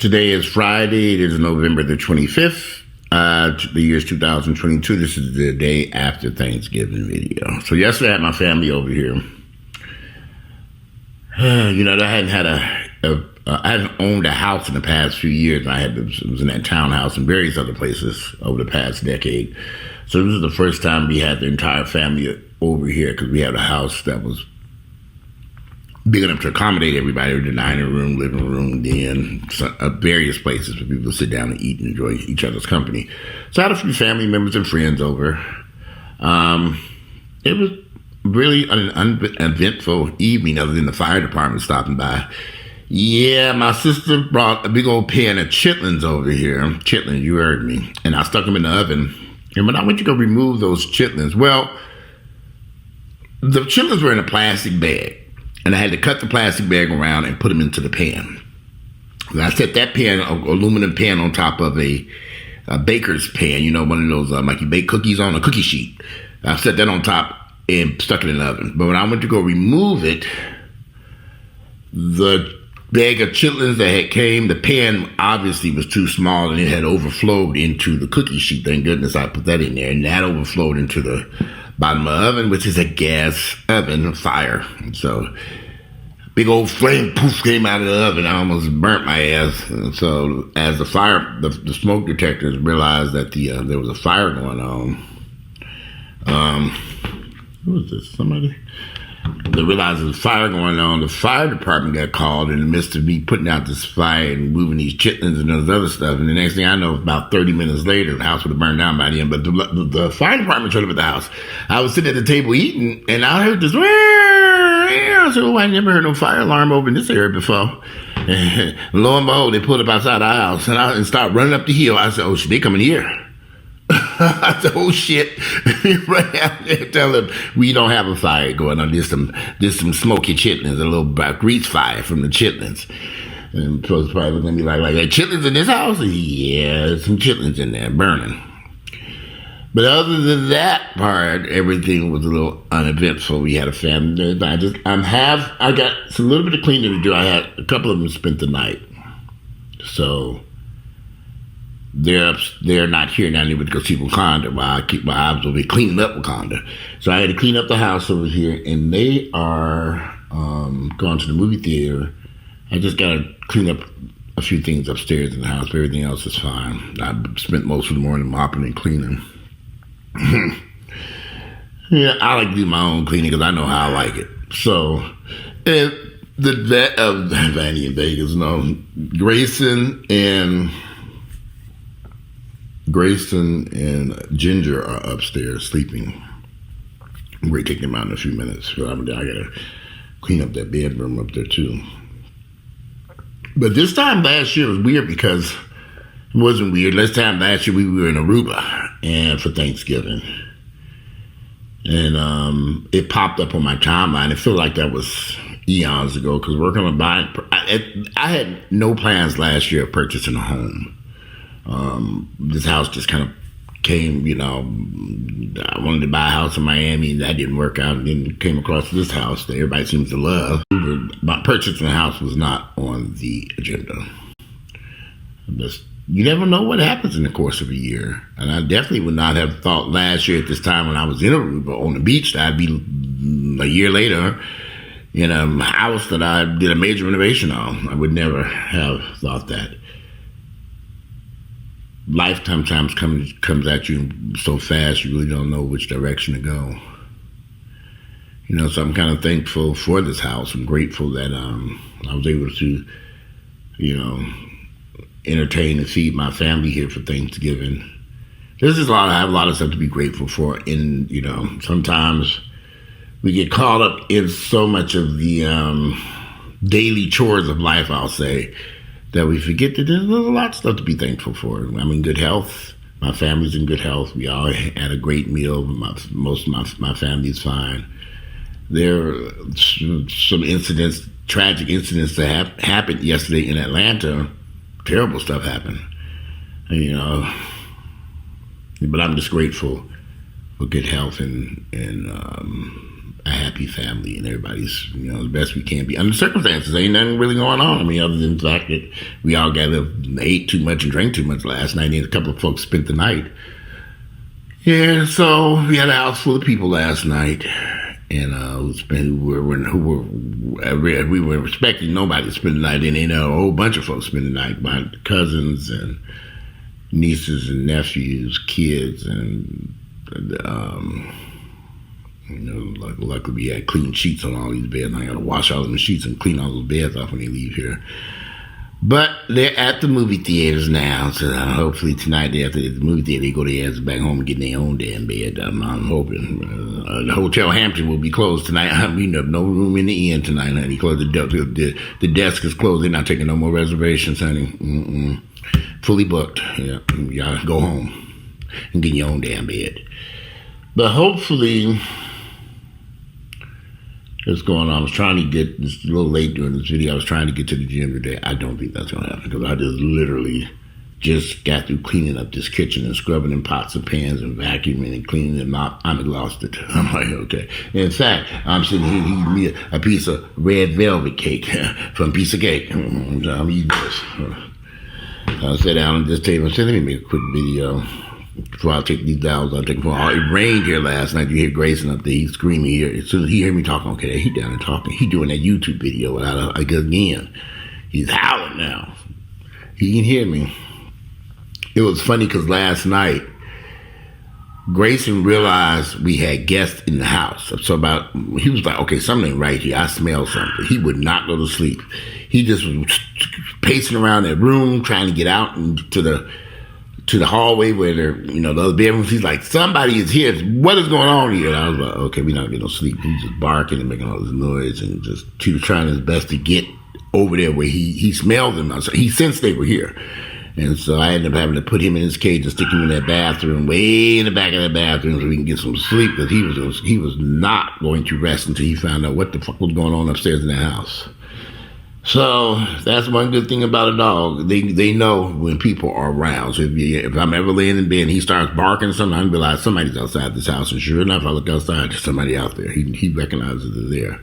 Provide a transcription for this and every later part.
Today is Friday. It is November the 25th. The year is 2022. This is the day after Thanksgiving video. So yesterday I had my family over here. I hadn't owned a house in the past few years. I was in that townhouse and various other places over the past decade. So this was the first time we had the entire family over here because we had a house that was big enough to accommodate everybody with the dining room, living room, den, various places for people to sit down and eat and enjoy each other's company. So I had a few family members and friends over. It was really an uneventful evening other than the fire department stopping by. Yeah, my sister brought a big old pan of chitlins over here. Chitlins, you heard me. And I stuck them in the oven. And when I went to go remove those chitlins, well, the chitlins were in a plastic bag. And I had to cut the plastic bag around and put them into the pan. And I set that pan, aluminum pan, on top of a baker's pan, one of those like you bake cookies on a cookie sheet. I set that on top and stuck it in the oven. But when I went to go remove it, the bag of chitlins that came, the pan obviously was too small and it had overflowed into the cookie sheet. Thank goodness I put that in there. And that overflowed into the bottom of the oven, which is a gas oven, fire. So big old flame poof came out of the oven. I almost burnt my ass. And so as the smoke detectors realized that there was a fire going on. Who was this? Somebody? They realized there was a fire going on. The fire department got called in the midst of me putting out this fire and moving these chitlins and those other stuff. And the next thing I know, about 30 minutes later, the house would have burned down by then. But the fire department showed up at the house. I was sitting at the table eating, and I heard this. I said, "Oh, I never heard no fire alarm over in this area before." And lo and behold, they pulled up outside the house, and started running up the hill. I said, "Oh, shit, they coming here." I said, "Oh shit!" Right out there, tell them we don't have a fire going on. There's some smoky chitlins, a little grease fire from the chitlins. And folks probably looking at me like chitlins in this house? Yeah, there's some chitlins in there burning. But other than that part, everything was a little uneventful. We had a family. I got a little bit of cleaning to do. I had a couple of them spent the night, so they're not here now. They would go see Wakanda while I keep my eyes over here cleaning up Wakanda. So I had to clean up the house over here, and they are going to the movie theater. I just got to clean up a few things upstairs in the house, but everything else is fine. I spent most of the morning mopping and cleaning. Yeah, I like to do my own cleaning because I know how I like it. So, and Vanny in Vegas, Grayson and Ginger are upstairs sleeping. I'm going to take them out in a few minutes. I got to clean up that bedroom up there too. But this time last year was weird because it wasn't weird. Last year we were in Aruba and for Thanksgiving. And it popped up on my timeline. It felt like that was eons ago because we're going to buy. I had no plans last year of purchasing a home. This house just kind of came, I wanted to buy a house in Miami, and that didn't work out, and then came across this house that everybody seems to love. But purchasing a house was not on the agenda. You never know what happens in the course of a year. And I definitely would not have thought last year at this time when I was in Aruba on the beach that I'd be a year later in a house that I did a major renovation on. I would never have thought that. Life sometimes comes at you so fast you really don't know which direction to go. So I'm kind of thankful for this house. I'm grateful that I was able to, entertain and feed my family here for Thanksgiving. I have a lot of stuff to be grateful for. And, sometimes we get caught up in so much of the daily chores of life, I'll say, that we forget that there's a lot of stuff to be thankful for. I'm in good health. My family's in good health. We all had a great meal. Most of my family's fine. There are some tragic incidents that happened yesterday in Atlanta. Terrible stuff happened. But I'm just grateful for good health and a happy family, and everybody's, the best we can be. Under the circumstances, ain't nothing really going on. I mean, other than the fact that we all ate too much and drank too much last night, and a couple of folks spent the night. Yeah, so we had a house full of people last night, and we were expecting nobody to spend the night, and a whole bunch of folks spend the night. My cousins and nieces and nephews, kids, and luckily we had clean sheets on all these beds. I got to wash all the sheets and clean all those beds off when they leave here. But they're at the movie theaters now, so hopefully tonight after the movie theater, they go their asses back home and get in their own damn bed. I'm hoping. The Hotel Hampton will be closed tonight. We have no room in the inn tonight, honey. The desk is closed. They're not taking no more reservations, honey. Fully booked. Yeah, y'all go home and get in your own damn bed. But hopefully, what's going on? I was trying to get, it's a little late during this video, I was trying to get to the gym today. I don't think that's going to happen because I just literally just got through cleaning up this kitchen and scrubbing in pots and pans and vacuuming and cleaning them up. I'm exhausted. I'm like, okay. In fact, I'm sitting here eating me a piece of red velvet cake from Piece of Cake. I'm eating this. I sat down at this table and said, let me make a quick video. Before I take these dowels, I'll take them. It rained here last night. You hear Grayson up there. He's screaming here. As soon as he heard me talking, okay, he down there talking. He doing that YouTube video again. He's howling now. He can hear me. It was funny because last night, Grayson realized we had guests in the house. He was like, okay, something ain't right here. I smell something. He would not go to sleep. He just was pacing around that room, trying to get out into the hallway where the other bedrooms. He's like, somebody is here. What is going on here? And I was like, okay, we're not getting no sleep. He's just barking and making all this noise, and he was trying his best to get over there where he smelled them. He sensed they were here. And so I ended up having to put him in his cage and stick him in that bathroom, way in the back of that bathroom, so we can get some sleep, because he was not going to rest until he found out what the fuck was going on upstairs in the house. So that's one good thing about a dog. They know when people are around. So if I'm ever laying in bed and he starts barking or something, I realize somebody's outside this house. And sure enough, I look outside, there's somebody out there. He recognizes they're there.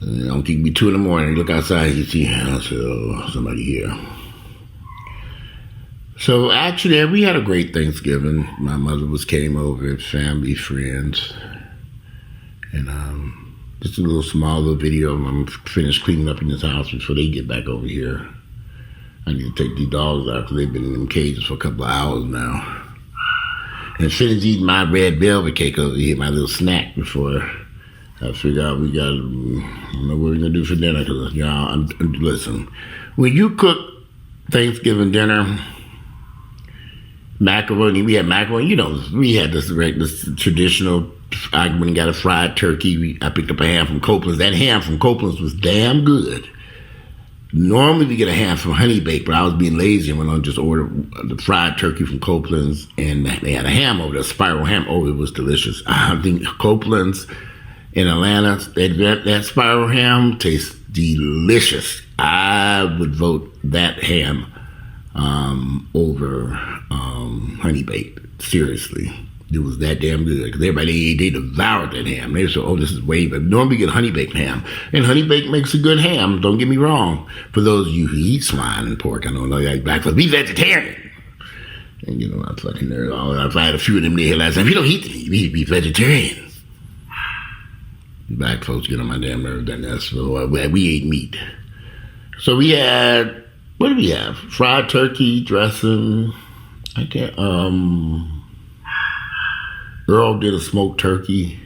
And don't keep me 2 in the morning. You look outside, you see, somebody here. So actually, we had a great Thanksgiving. My mother came over, family, friends, and just a little video. I'm finished cleaning up in this house before they get back over here. I need to take these dogs out because they've been in them cages for a couple of hours now. And finished eating my red velvet cake over here, my little snack, before I figure out I don't know what we're gonna do for dinner. Because listen, when you cook Thanksgiving dinner, macaroni, we had macaroni. We had this traditional. I went and got a fried turkey. I picked up a ham from Copeland's. That ham from Copeland's was damn good. Normally we get a ham from Honey Bake, but I was being lazy and went on and just ordered the fried turkey from Copeland's, and they had a ham over there, spiral ham. Oh, it was delicious. I think Copeland's in Atlanta, that spiral ham tastes delicious. I would vote that ham over Honey Baked. Seriously. It was that damn good. Because everybody, they devoured that ham. They said, this is way better. Normally we get Honey Baked ham. And Honey Baked makes a good ham. Don't get me wrong. For those of you who eat swine and pork, I don't know, like black folks, be vegetarian. And I'm fucking nerd. I've had a few of them there last time. If you don't eat the meat, be vegetarian. Black folks get on my damn nerves. That's so we ate meat. So we had, what did we have? Fried turkey, dressing. Earl did a smoked turkey.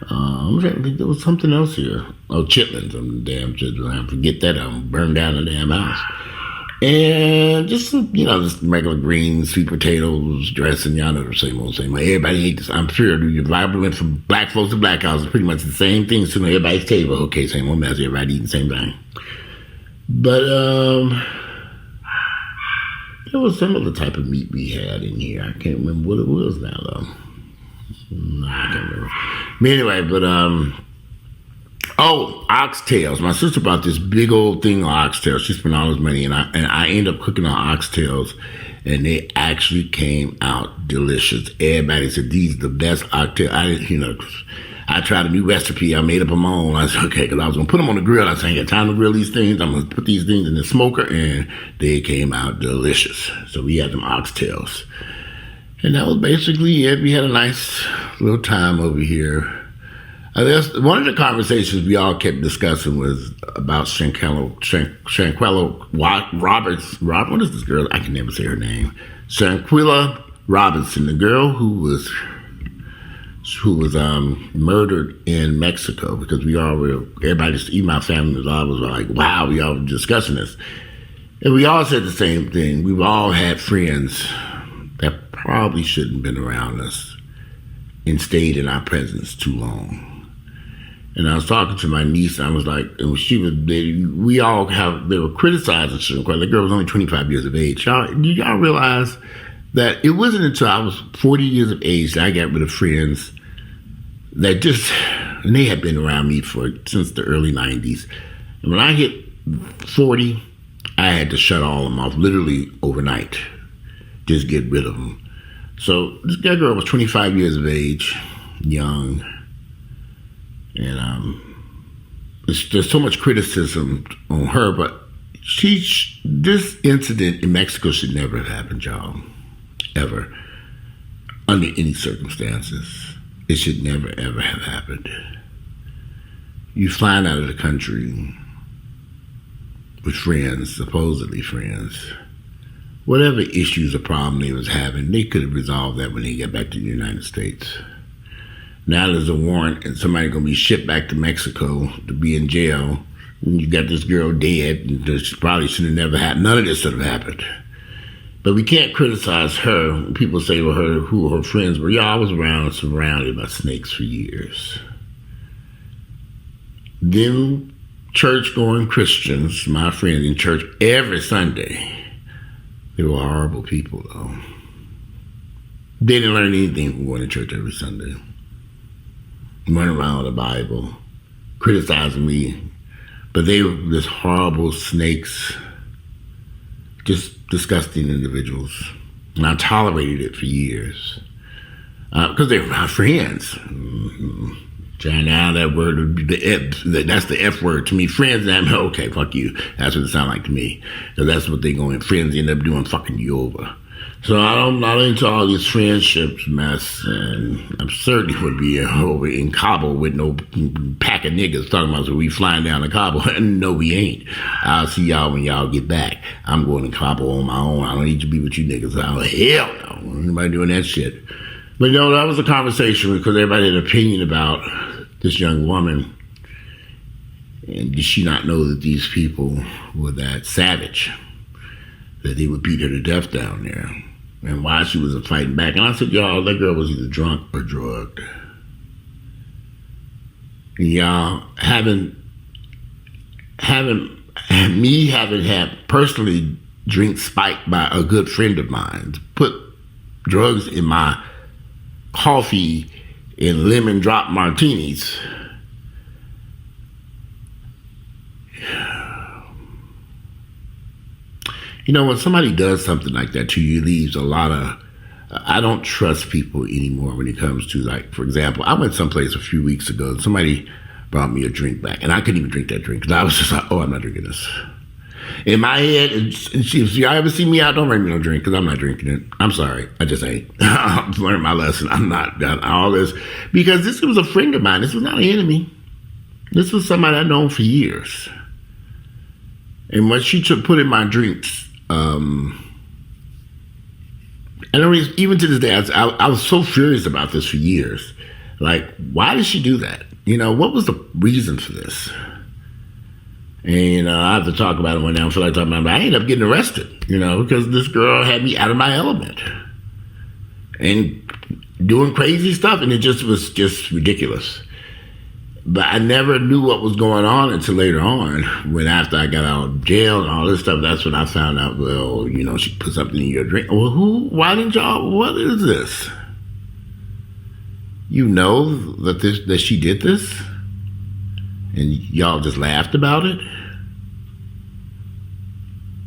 I'm trying to think, there was something else here. Oh, chitlins. Damn chitlins. I forget that. I burned down the damn house. And just some, just regular greens, sweet potatoes, dressing. Y'all know the same old. Everybody ate this. I'm sure the Bible went from black folks to black houses. Pretty much the same thing. So everybody's table. Okay, same old mess. Everybody eating the same thing. But there was some other type of meat we had in here. I can't remember what it was now, though. I can't remember. But anyway, oxtails. My sister bought this big old thing of oxtails. She spent all this money, and I ended up cooking on oxtails, and they actually came out delicious. Everybody said, these are the best oxtails. I tried a new recipe. I made up my own. I said, okay, because I was going to put them on the grill. I said, I ain't got time to grill these things. I'm going to put these things in the smoker, and they came out delicious. So we had them oxtails. And that was basically it. We had a nice little time over here. One of the conversations we all kept discussing was about Shanquella Roberts. What is this girl? I can never say her name. Shanquella Robinson, the girl who was murdered in Mexico, because everybody, even my family was always like, wow, we all were discussing this. And we all said the same thing. We've all had friends that probably shouldn't have been around us and stayed in our presence too long. And I was talking to my niece, and I was like, and they were criticizing Shanquella. The girl was only 25 years of age. Do y'all realize that it wasn't until I was 40 years of age that I got rid of friends that and they had been around me since the early 90s. And when I hit 40, I had to shut all of them off, literally overnight, just get rid of them. So this girl was 25 years of age, young, and there's so much criticism on her, but this incident in Mexico should never have happened, y'all, ever, under any circumstances. It should never, ever have happened. You flying out of the country with friends, supposedly friends. Whatever issues or problem they was having, they could have resolved that when they get back to the United States. Now there's a warrant and somebody going to be shipped back to Mexico to be in jail. And you got this girl dead. And this probably should have never happened. None of this should have happened. But we can't criticize her. People say who her friends were. Yeah, I was surrounded by snakes for years. Them church-going Christians, my friends in church every Sunday, they were horrible people, though. They didn't learn anything from going to church every Sunday. Running around with the Bible, criticizing me. But they were just horrible snakes, just disgusting individuals. And I tolerated it for years. Because they were my friends. Now that word, that's the F word to me. Friends, okay, fuck you. That's what it sounds like to me. Because that's what they going, friends end up doing, fucking you over. So I'm not into all these friendships mess, and I certainly would be over in Cabo with no pack of niggas talking about, so we flying down to Cabo. No, we ain't. I'll see y'all when y'all get back. I'm going to Cabo on my own. I don't need to be with you niggas. Hell no. Anybody doing that shit. But that was a conversation because everybody had an opinion about this young woman. And did she not know that these people were that savage, that they would beat her to death down there? And why she wasn't fighting back. And I said, y'all, that girl was either drunk or drugged. And y'all, having had personally drink spiked by a good friend of mine, put drugs in my coffee and lemon drop martinis. When somebody does something like that to you, it leaves a lot of, I don't trust people anymore when it comes to, like, for example, I went someplace a few weeks ago and somebody brought me a drink back and I couldn't even drink that drink because I was just like, oh, I'm not drinking this. In my head, if y'all ever see me out, don't bring me no drink because I'm not drinking it. I'm sorry. I just ain't. I've learned my lesson. I'm not done all this because this was a friend of mine. This was not an enemy. This was somebody I've known for years. And what she put in my drinks, and even to this day, I was so furious about this for years. Like, why did she do that? What was the reason for this? And I have to talk about it one day. I don't feel like talking about it, but I ended up getting arrested, because this girl had me out of my element and doing crazy stuff, and it was just ridiculous. But I never knew what was going on until later on, when after I got out of jail and all this stuff, that's when I found out, well, she put something in your drink. Well, why didn't y'all, what is this? That she did this? And y'all just laughed about it?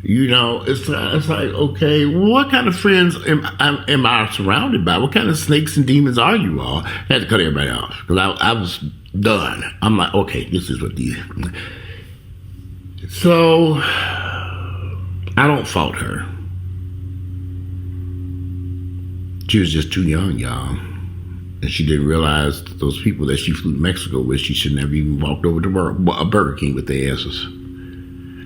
It's like, okay, what kind of friends am I surrounded by? What kind of snakes and demons are you all? I had to cut everybody off because I was done. I'm like, okay, this is what these. So I don't fault her. She was just too young, y'all. And she didn't realize that those people that she flew to Mexico with, she should never even walked over to a Burger King with their asses.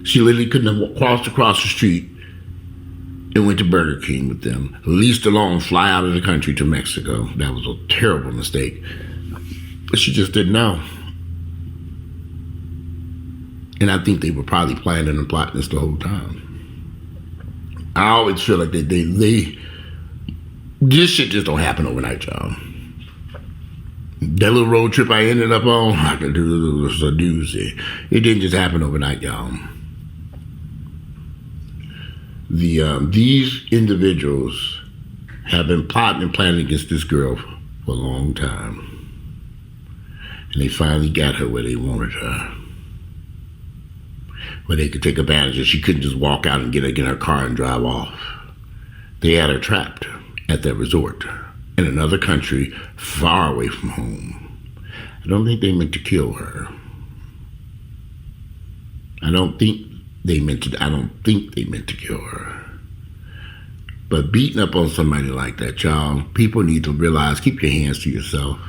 She literally couldn't have crossed across the street and went to Burger King with them. Leased alone, fly out of the country to Mexico. That was a terrible mistake. But she just didn't know. And I think they were probably planning and plotting this the whole time. I always feel like this shit just don't happen overnight, y'all. That little road trip I ended up on, I could do a doozy. It didn't just happen overnight, y'all. These individuals have been plotting and planning against this girl for a long time. And they finally got her where they wanted her. Where they could take advantage of. She couldn't just walk out and get in her car and drive off. They had her trapped at their resort in another country far away from home. I don't think they meant to kill her. I don't think they meant to kill her. But beating up on somebody like that, y'all, people need to realize, keep your hands to yourself.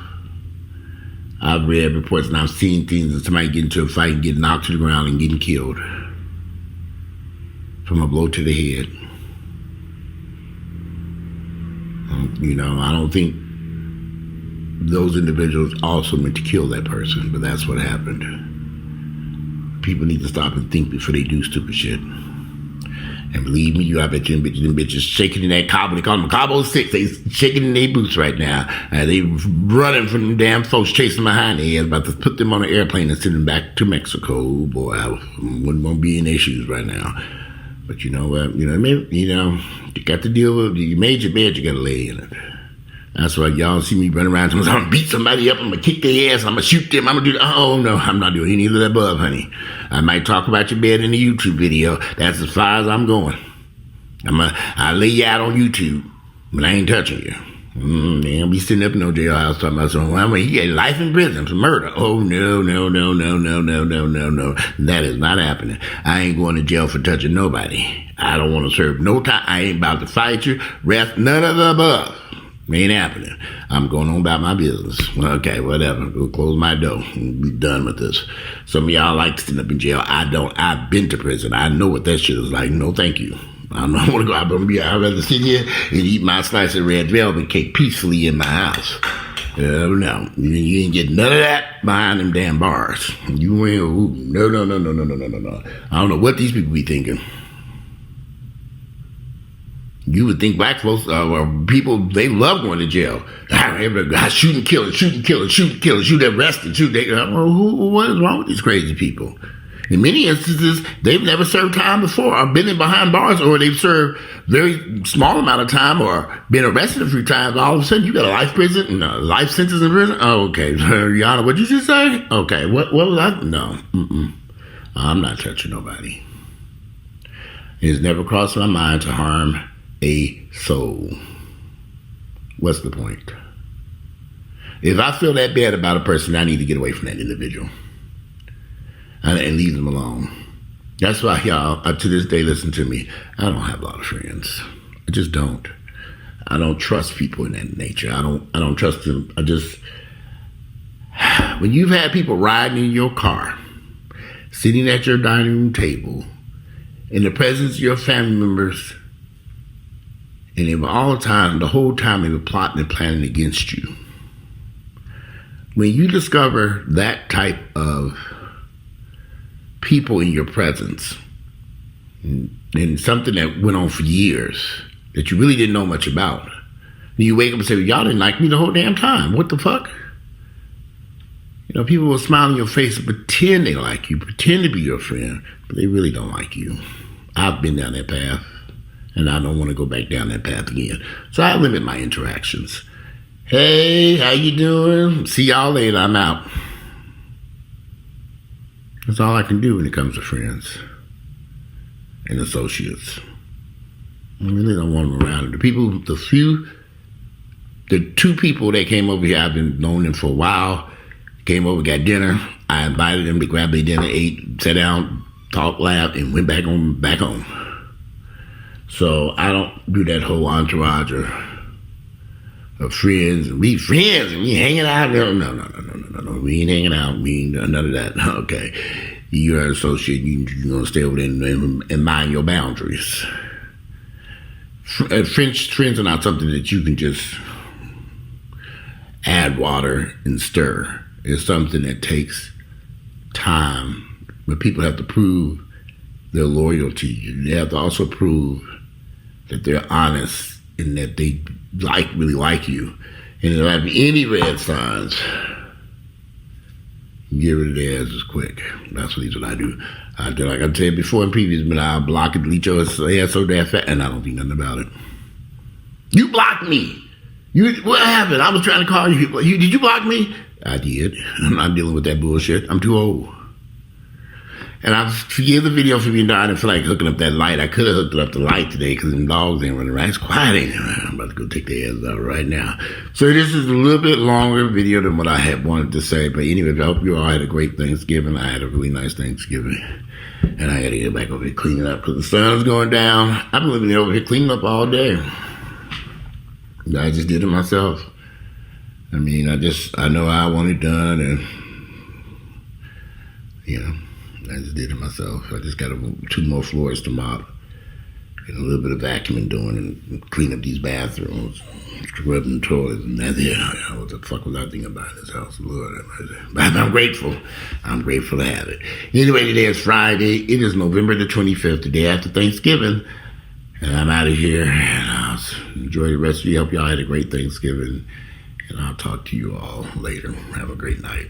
I've read reports and I've seen things of somebody getting into a fight and getting knocked to the ground and getting killed from a blow to the head. I don't think those individuals also meant to kill that person, but that's what happened. People need to stop and think before they do stupid shit. And believe me, I bet you them bitches shaking in that cobble. They call them Cabo 6. They shaking in their boots right now. They running from them damn folks chasing behind their heads, about to put them on an airplane and send them back to Mexico. Boy, I wouldn't want to be in their shoes right now. But you know what? You got to deal with it. You made your bed, you got to lay in it. That's why y'all see me running around. I'm going to beat somebody up. I'm going to kick their ass. I'm going to shoot them. I'm going to do that. Oh, no, I'm not doing any of that above, honey. I might talk about your bed in a YouTube video. That's as far as I'm going. I'll lay you out on YouTube, but I ain't touching you. They don't be sitting up in no jailhouse talking about something. Well, he get life in prison for murder. Oh, no. That is not happening. I ain't going to jail for touching nobody. I don't want to serve no time. I ain't about to fight you. Rest, none of the above. Ain't happening. I'm going on about my business. Okay, whatever. Go close my door and be done with this. Some of y'all like sitting up in jail. I don't. I've been to prison. I know what that shit is like. No, thank you. I don't want to go. I'd rather sit here and eat my slice of red velvet cake peacefully in my house. No, you ain't getting none of that behind them damn bars. You ain't. No. I don't know what these people be thinking. You would think black folks or people, they love going to jail. Shoot and kill it, shoot arrested, what is wrong with these crazy people? In many instances, they've never served time before or been in behind bars, or they've served very small amount of time or been arrested a few times. All of a sudden, you got a life sentence in prison? Oh, okay. Your Honor, what'd you just say? Okay, what was I? No, I'm not touching nobody. It's never crossed my mind to harm a soul. What's the point? If I feel that bad about a person, I need to get away from that individual and leave them alone. That's why y'all, to this day, listen to me. I don't have a lot of friends. I just don't. I don't trust people in that nature. I don't trust them. When you've had people riding in your car, sitting at your dining room table, in the presence of your family members, and they were the whole time they were plotting and planning against you. When you discover that type of people in your presence, and something that went on for years that you really didn't know much about, and you wake up and say, well, y'all didn't like me the whole damn time. What the fuck? People will smile in your face and pretend they like you, pretend to be your friend, but they really don't like you. I've been down that path. And I don't want to go back down that path again. So I limit my interactions. Hey, how you doing? See y'all later. I'm out. That's all I can do when it comes to friends. and associates. I really don't want them around. The two people that came over here, I've been knowing them for a while, came over, got dinner. I invited them to grab their dinner, ate, sat down, talked, laughed, and went back home. So I don't do that whole entourage of friends and we hanging out. No. We ain't hanging out. We ain't none of that. Okay. You're an associate. You're going to stay over there and mind your boundaries. Friends are not something that you can just add water and stir. It's something that takes time. But people have to prove their loyalty. They have to also prove that they're honest and that they really like you. And if there have any red signs, get rid of their asses quick. That's what I do. Like I said before in previous, but I'll block and delete your ass so damn fast, and I don't think nothing about it. You blocked me. What happened? I was trying to call you. Did you block me? I did. I'm not dealing with that bullshit. I'm too old. And I forgive the video for being dying and feel like hooking up that light. I could have hooked up the light today because them dogs ain't running around. It's quiet ain't around. I'm about to go take their ass out right now. So this is a little bit longer video than what I had wanted to say. But anyway, I hope you all had a great Thanksgiving. I had a really nice Thanksgiving. And I got to get back over here cleaning up because the sun's going down. I've been living over here cleaning up all day. I just did it myself. I mean, I know how I want it done, and I just did it myself. I just got 2 more floors to mop and a little bit of vacuuming doing and clean up these bathrooms, scrubbing the toilets, and that's it. What the fuck was I thinking about in this house? Lord, but I'm grateful. I'm grateful to have it. Anyway, today is Friday. It is November the 25th, the day after Thanksgiving. And I'm out of here. And I'll enjoy the rest of you. Hope y'all had a great Thanksgiving. And I'll talk to you all later. Have a great night.